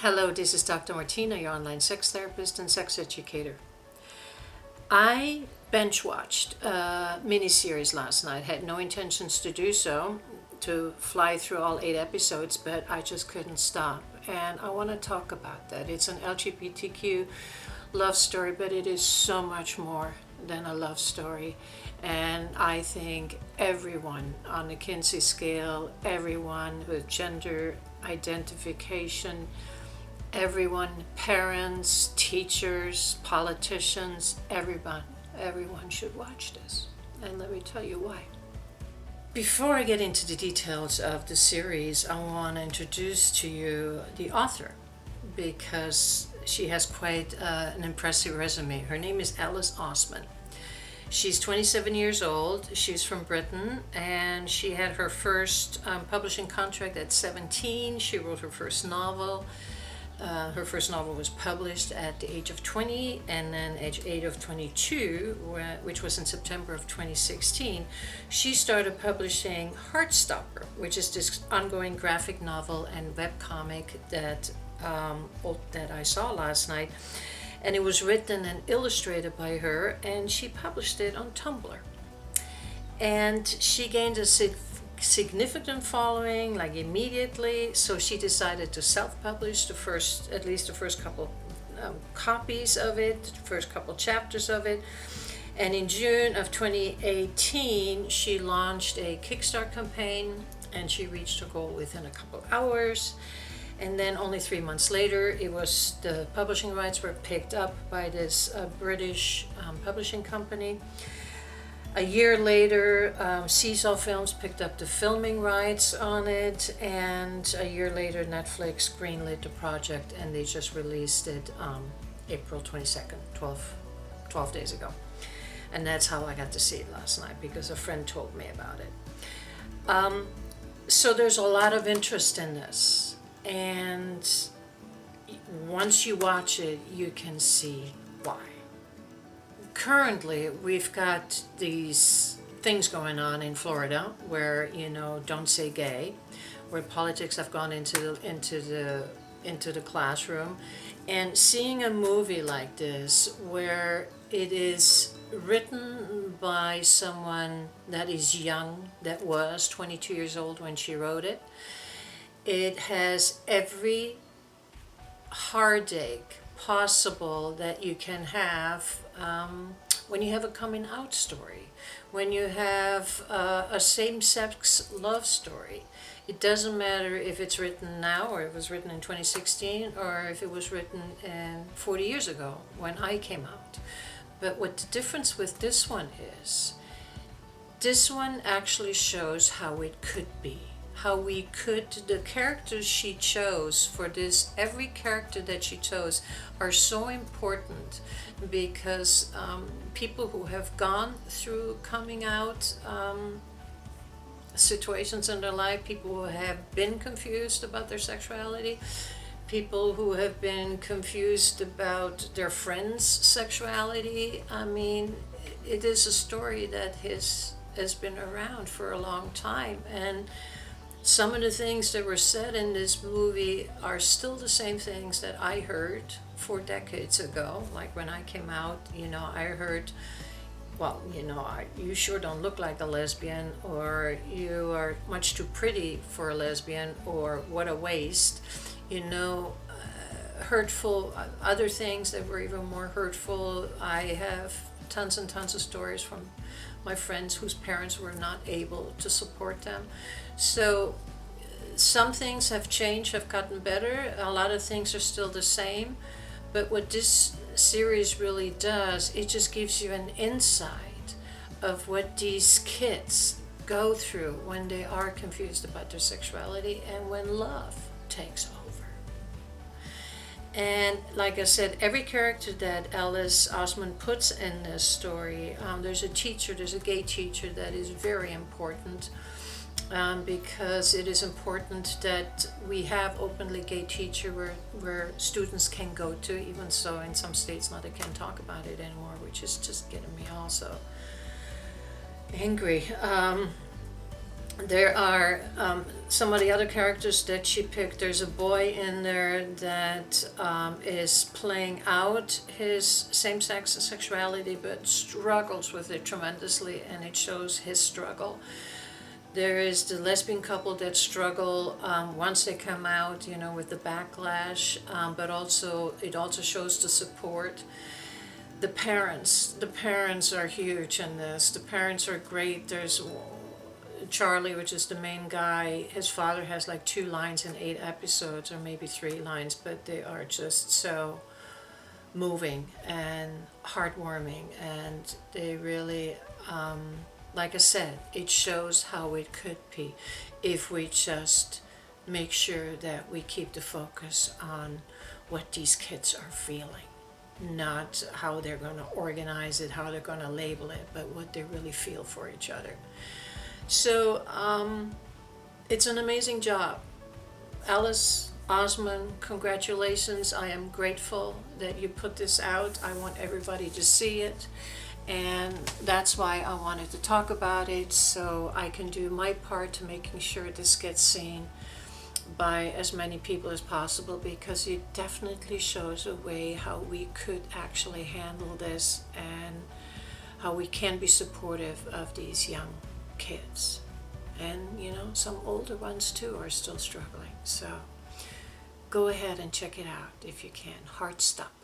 Hello, this is Dr. Martina, your online sex therapist and sex educator. I binge watched a miniseries last night. Had no intentions to do so, to fly through all 8 episodes, but I just couldn't stop. And I want to talk about that. It's an LGBTQ love story, but it is so much more than a love story. And I think everyone on the Kinsey scale, everyone with gender identification, everyone, parents, teachers, politicians, everyone should watch this. And let me tell you why. Before I get into the details of the series, I want to introduce to you the author, because she has quite an impressive resume. Her name is Alice Oseman. She's 27 years old. She's from Britain, and she had her first publishing contract at 17. She wrote her first novel. Her first novel was published at the age of 20, and then age 8 of 22, which was in September of 2016, she started publishing HeartStopper, which is this ongoing graphic novel and webcomic that I saw last night. And it was written and illustrated by her, and she published it on Tumblr. And she gained a significant following like immediately, so she decided to self-publish at least the first couple copies of it, the first couple chapters of it. And in June of 2018, she launched a Kickstarter campaign, and she reached her goal within a couple of hours. And then only 3 months later, the publishing rights were picked up by this British publishing company. A year later, Seesaw Films picked up the filming rights on it, and a year later, Netflix greenlit the project, and they just released it April 22nd, 12 days ago. And that's how I got to see it last night, because a friend told me about it. So there's a lot of interest in this. And once you watch it, you can see why. Currently, we've got these things going on in Florida where, don't say gay, where politics have gone into the classroom. And seeing a movie like this, where it is written by someone that is young, that was 22 years old when she wrote it, it has every heartache possible that you can have when you have a coming out story, when you have a same-sex love story. It doesn't matter if it's written now, or if it was written in 2016, or if it was written 40 years ago when I came out. But what the difference with this one is, this one actually shows how it could be. The characters she chose for this, every character that she chose are so important, because people who have gone through coming out situations in their life, people who have been confused about their sexuality, people who have been confused about their friends' sexuality. I mean, it is a story that has been around for a long time, and some of the things that were said in this movie are still the same things that I heard 4 decades ago. Like when I came out, I heard, well, you sure don't look like a lesbian, or you are much too pretty for a lesbian, or what a waste. Hurtful, other things that were even more hurtful. I have tons and tons of stories from my friends whose parents were not able to support them. So some things have changed, have gotten better. A lot of things are still the same. But what this series really does, it just gives you an insight of what these kids go through when they are confused about their sexuality and when love takes over. And like I said, every character that Alice Oseman puts in this story, there's a gay teacher that is very important, because it is important that we have openly gay teacher where students can go to, even so in some states now they can't talk about it anymore, which is just getting me also angry. There are some of the other characters that she picked. There's a boy in there that is playing out his same-sex sexuality but struggles with it tremendously, and it shows his struggle. There is the lesbian couple that struggle once they come out, with the backlash, but also it also shows the support. The parents are huge in this. The parents are great. There's Charlie, which is the main guy. His father has like 2 lines in 8 episodes, or maybe 3 lines, but they are just so moving and heartwarming, and they really, like I said, it shows how it could be if we just make sure that we keep the focus on what these kids are feeling, not how they're going to organize it, how they're going to label it, but what they really feel for each other. So it's an amazing job. Alice Osman, congratulations. I am grateful that you put this out. I want everybody to see it. And that's why I wanted to talk about it, so I can do my part to making sure this gets seen by as many people as possible, because it definitely shows a way how we could actually handle this and how we can be supportive of these young kids. And some older ones too are still struggling. So go ahead and check it out if you can. HeartStopper.